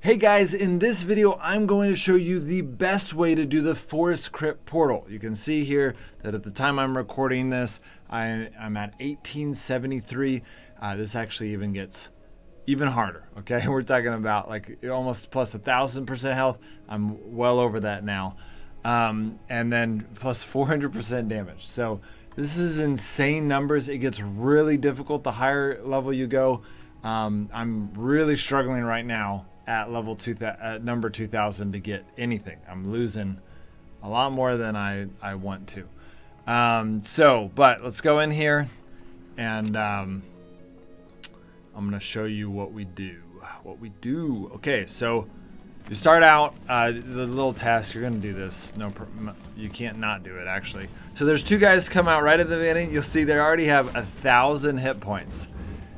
Hey guys, in this video, I'm going to show you the best way to do the Forest Crypt portal. You can see here that at the time I'm recording this, I'm at 1873. This actually even gets even harder, okay? We're talking about like almost plus 1,000% health. I'm well over that now. And then plus 400% damage. So this is insane numbers. It gets really difficult the higher level you go. I'm really struggling right now at level number 2000 to get anything. I'm losing a lot more than I want to. But let's go in here and I'm gonna show you what we do. Okay, so you start out the little task. You're gonna do this. You can't not do it actually. So there's two guys come out right at the beginning. You'll see they already have 1,000 hit points.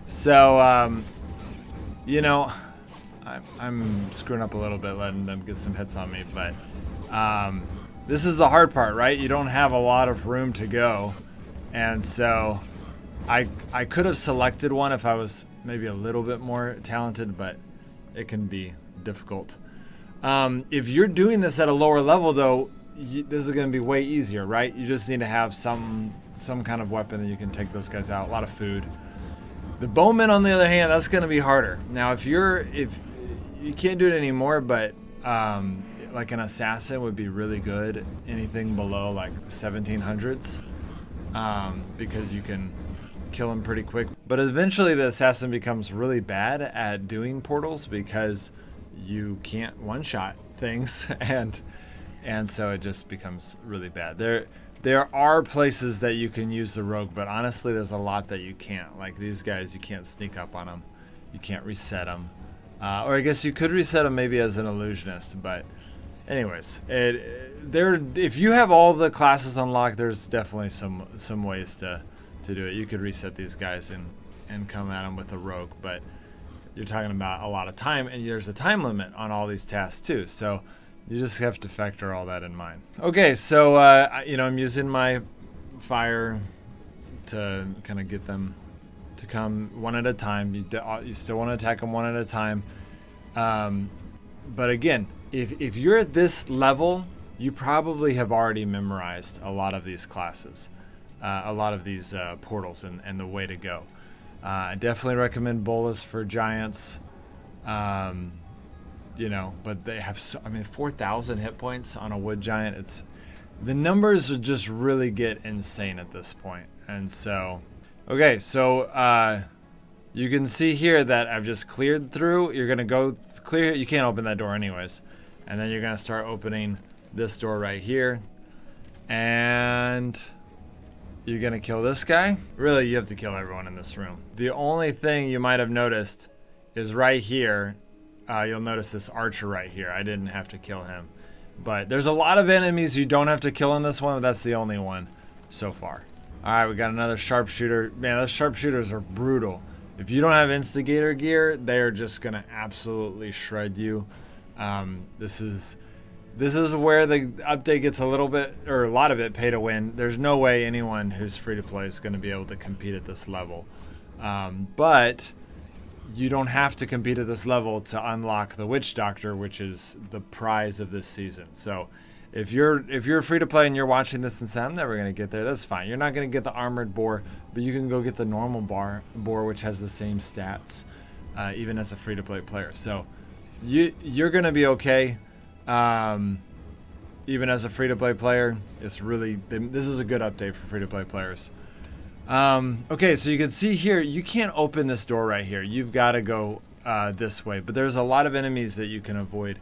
So you know, I'm screwing up a little bit letting them get some hits on me, but this is the hard part, right? You don't have a lot of room to go, and so I could have selected one if I was maybe a little bit more talented, but it can be difficult. If you're doing this at a lower level though, this is going to be way easier, right? You just need to have some kind of weapon that you can take those guys out, a lot of food. The bowman, on the other hand, that's going to be harder. Now, if you can't do it anymore, but like an assassin would be really good. Anything below like the 1700s, because you can kill him pretty quick. But eventually, the assassin becomes really bad at doing portals because you can't one-shot things, and so it just becomes really bad. There are places that you can use the rogue, but honestly, there's a lot that you can't. Like these guys, you can't sneak up on them. You can't reset them. Or I guess you could reset them maybe as an illusionist. But anyways, if you have all the classes unlocked, there's definitely some ways to do it. You could reset these guys and come at them with a rogue. But you're talking about a lot of time, and there's a time limit on all these tasks too. So you just have to factor all that in mind. Okay, so I'm using my fire to kind of get them to come one at a time. You still want to attack them one at a time. But again, if you're at this level, you probably have already memorized a lot of these classes, a lot of these portals and the way to go. I definitely recommend Bolas for giants. But they have 4,000 hit points on a wood giant. The numbers would just really get insane at this point. And so, okay, so you can see here that I've just cleared through. You're gonna go clear. You can't open that door anyways. And then you're gonna start opening this door right here. And you're gonna kill this guy. Really, you have to kill everyone in this room. The only thing you might have noticed is right here. You'll notice this archer right here. I didn't have to kill him. But there's a lot of enemies you don't have to kill in this one, but that's the only one so far. Alright, we got another sharpshooter. Man, those sharpshooters are brutal. If you don't have instigator gear, they are just going to absolutely shred you. This is where the update gets a little bit, or a lot of it, pay to win. There's no way anyone who's free to play is going to be able to compete at this level. But you don't have to compete at this level to unlock the Witch Doctor, which is the prize of this season. So if you're free to play and you're watching this and say, I'm never going to get there, that's fine. You're not going to get the armored boar, but you can go get the normal boar, which has the same stats, even as a free to play player. So you're going to be okay. Even as a free to play player, this is a good update for free to play players. Okay, so you can see here, you can't open this door right here. You've got to go this way. But there's a lot of enemies that you can avoid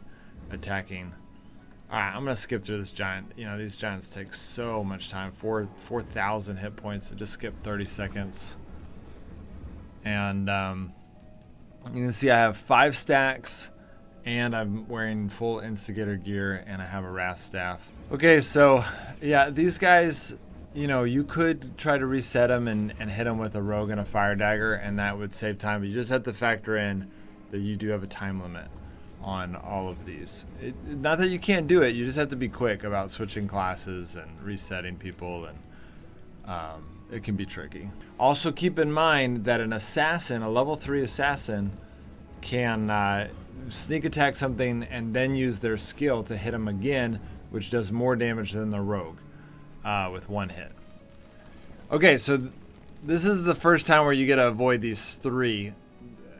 attacking. Alright, I'm going to skip through this giant. These giants take so much time. 4,000 hit points. So just skip 30 seconds. And you can see I have 5 stacks. And I'm wearing full instigator gear. And I have a wrath staff. Okay, so yeah, these guys, you could try to reset them and hit them with a rogue and a fire dagger, and that would save time. But you just have to factor in that you do have a time limit on all of these. Not that you can't do it, you just have to be quick about switching classes and resetting people, and it can be tricky. Also keep in mind that an assassin, a level 3 assassin, can sneak attack something and then use their skill to hit them again, which does more damage than the rogue with one hit. Okay, so this is the first time where you get to avoid these 3,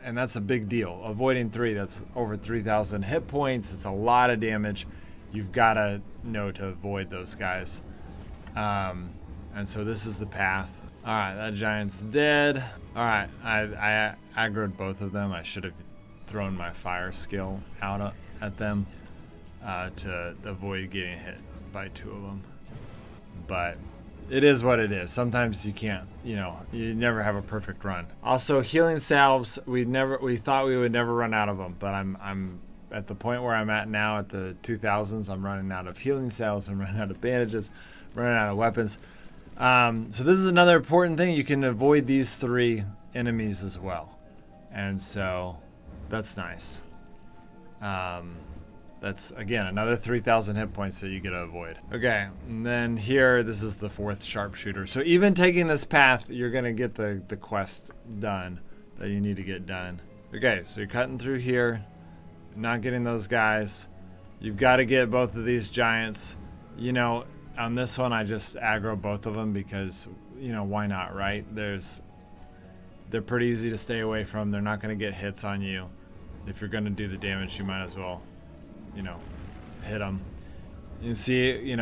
and that's a big deal. Avoiding 3, that's over 3,000 hit points. It's a lot of damage. You've got to know to avoid those guys. And so this is the path. All right, that giant's dead. All right, I aggroed both of them. I should have thrown my fire skill out at them to avoid getting hit by 2 of them. But it is what it is. Sometimes you can't, you never have a perfect run. Also, healing salves, we thought we would never run out of them, but I'm at the point where I'm at now at the 2000s. I'm running out of healing salves, I'm running out of bandages, running out of weapons. So this is another important thing. You can avoid these 3 enemies as well. And so that's nice. That's, again, another 3,000 hit points that you get to avoid. Okay, and then here, this is the 4th sharpshooter. So even taking this path, you're going to get the quest done that you need to get done. Okay, so you're cutting through here, not getting those guys. You've got to get both of these giants. On this one, I just aggro both of them because, why not, right? They're pretty easy to stay away from. They're not going to get hits on you. If you're going to do the damage, you might as well hit them. You see,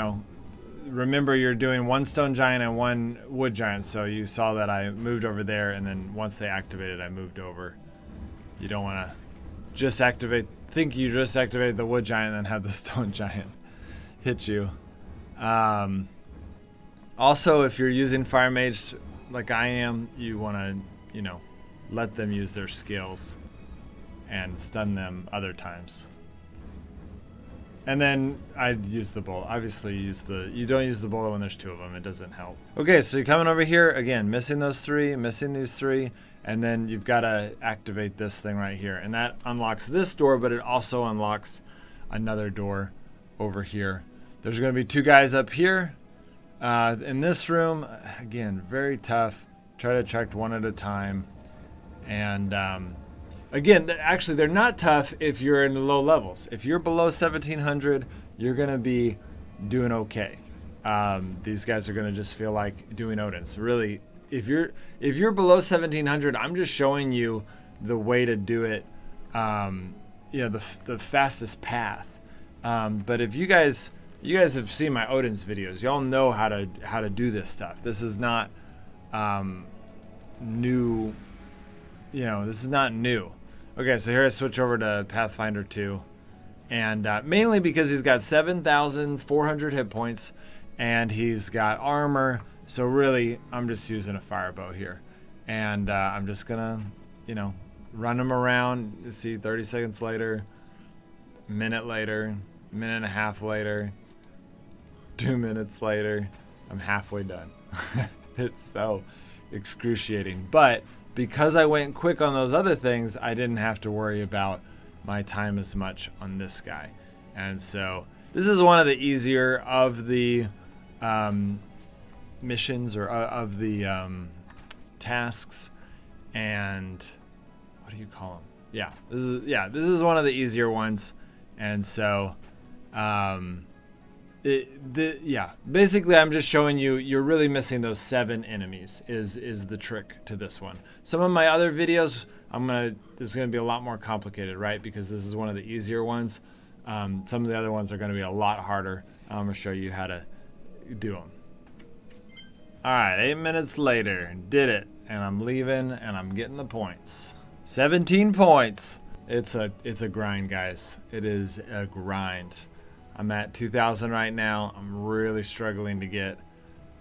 remember you're doing 1 stone giant and 1 wood giant. So you saw that I moved over there, and then once they activated, I moved over. You don't want to just think you just activated the wood giant and then have the stone giant hit you. Also, if you're using fire mage like I am, you want to, let them use their skills and stun them other times. And then I'd use the bullet. Obviously, you don't use the bullet when there's 2 of them. It doesn't help. Okay, so you're coming over here again, missing those 3, missing these 3, and then you've got to activate this thing right here, and that unlocks this door, but it also unlocks another door over here. There's going to be 2 guys up here in this room. Again, very tough. Try to attract 1 at a time, and again, actually, they're not tough if you're in the low levels. If you're below 1700, you're going to be doing okay. These guys are going to just feel like doing Odin's. Really, if you're below 1700, I'm just showing you the way to do it, the fastest path. But if you guys have seen my Odin's videos, y'all know how to do this stuff. This is not new. This is not new. Okay, so here I switch over to Pathfinder 2, and mainly because he's got 7,400 hit points, and he's got armor, so really, I'm just using a firebow here. And I'm just gonna, run him around. You see, 30 seconds later, minute later, minute and a half later, 2 minutes later, I'm halfway done. It's so excruciating, but because I went quick on those other things, I didn't have to worry about my time as much on this guy. And so this is one of the easier of the missions or of the tasks. And what do you call them? This is one of the easier ones. And so basically I'm just showing you, you're really missing those 7 enemies is the trick to this one. Some of my other videos, this is gonna be a lot more complicated, right? Because this is one of the easier ones. Some of the other ones are gonna be a lot harder. I'm gonna show you how to do them. All right, 8 minutes later, did it. And I'm leaving and I'm getting the points. 17 points. It's a grind, guys. It is a grind. I'm at 2,000 right now. I'm really struggling to get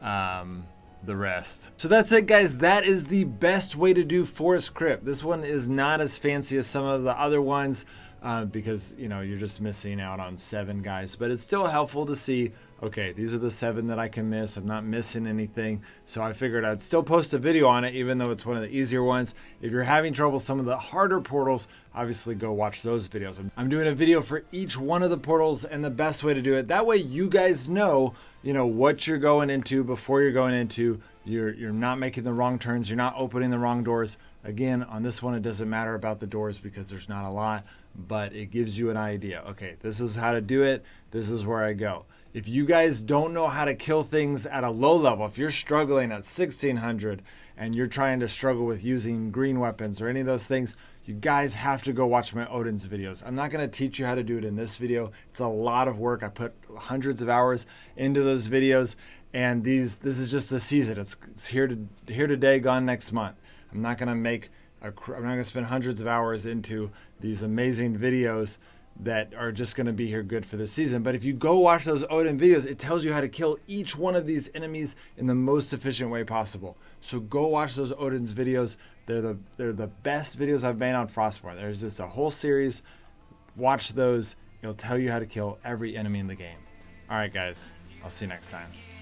the rest. So that's it, guys. That is the best way to do Forest Crypt. This one is not as fancy as some of the other ones because you're just missing out on 7 guys, but it's still helpful to see okay, these are the 7 that I can miss. I'm not missing anything. So I figured I'd still post a video on it, even though it's one of the easier ones. If you're having trouble with some of the harder portals, obviously go watch those videos. I'm doing a video for each one of the portals and the best way to do it. That way you guys know, what you're going into before you're going into. You're not making the wrong turns. You're not opening the wrong doors. Again, on this one, it doesn't matter about the doors because there's not a lot, but it gives you an idea. Okay, this is how to do it. This is where I go. If you guys don't know how to kill things at a low level, if you're struggling at 1600 and you're trying to struggle with using green weapons or any of those things, you guys have to go watch my Odin's videos. I'm not going to teach you how to do it in this video. It's a lot of work. I put hundreds of hours into those videos, and this is just a season. It's here today, gone next month. I'm not going to spend hundreds of hours into these amazing videos that are just going to be here good for this season. But if you go watch those Odin videos, it tells you how to kill each one of these enemies in the most efficient way possible. So go watch those Odin's videos. They're the best videos I've made on Frostborn. There's just a whole series. Watch those. It'll tell you how to kill every enemy in the game. All right, guys. I'll see you next time.